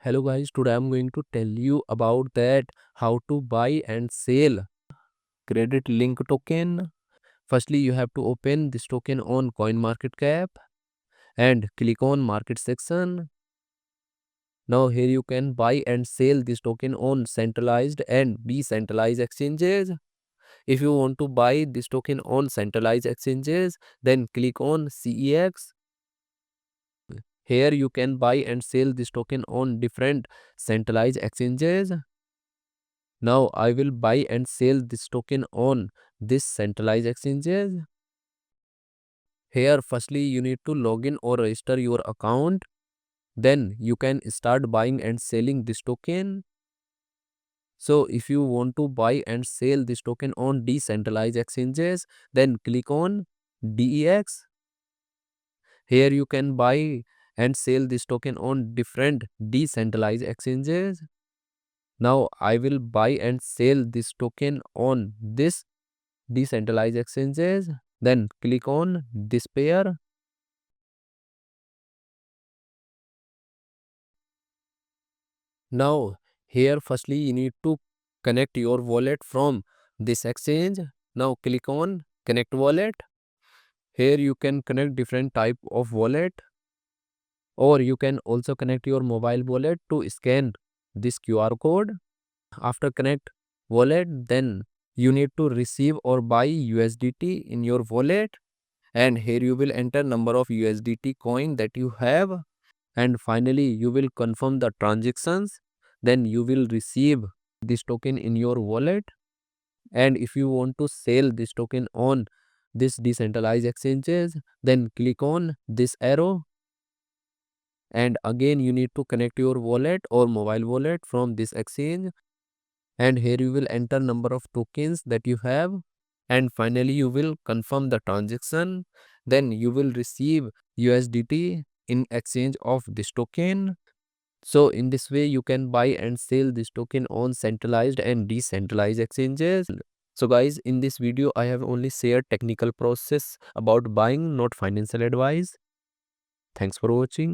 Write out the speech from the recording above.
Hello guys, today I'm going to tell you about that how to buy and sell credit link token. Firstly, you have to open this token on CoinMarketCap and click on market section. Now here you can buy and sell this token on centralized and decentralized exchanges. If you want to buy this token on centralized exchanges, then click on CEX. Here you can buy and sell this token on different centralized exchanges. Now I will buy and sell this token on this centralized exchanges. Here firstly you need to log in or register your account. Then you can start buying and selling this token. So if you want to buy and sell this token on decentralized exchanges, then click on DEX. Here you can buy and sell this token on different decentralized exchanges. Now I will buy and sell this token on this decentralized exchanges. Then click on this pair. Now here firstly you need to connect your wallet from this exchange. Now click on connect wallet. Here you can connect different type of wallet, or you can also connect your mobile wallet to scan this QR code. After connect wallet, then you need to receive or buy USDT in your wallet, and here you will enter number of USDT coin that you have, and finally you will confirm the transactions. Then you will receive this token in your wallet. And if you want to sell this token on this decentralized exchanges, then click on this arrow, and again you need to connect your wallet or mobile wallet from this exchange, and here you will enter number of tokens that you have, and finally you will confirm the transaction. Then you will receive USDT in exchange of this token. So in this way you can buy and sell this token on centralized and decentralized exchanges. So guys, in this video I have only shared technical process about buying, not financial advice. Thanks for watching.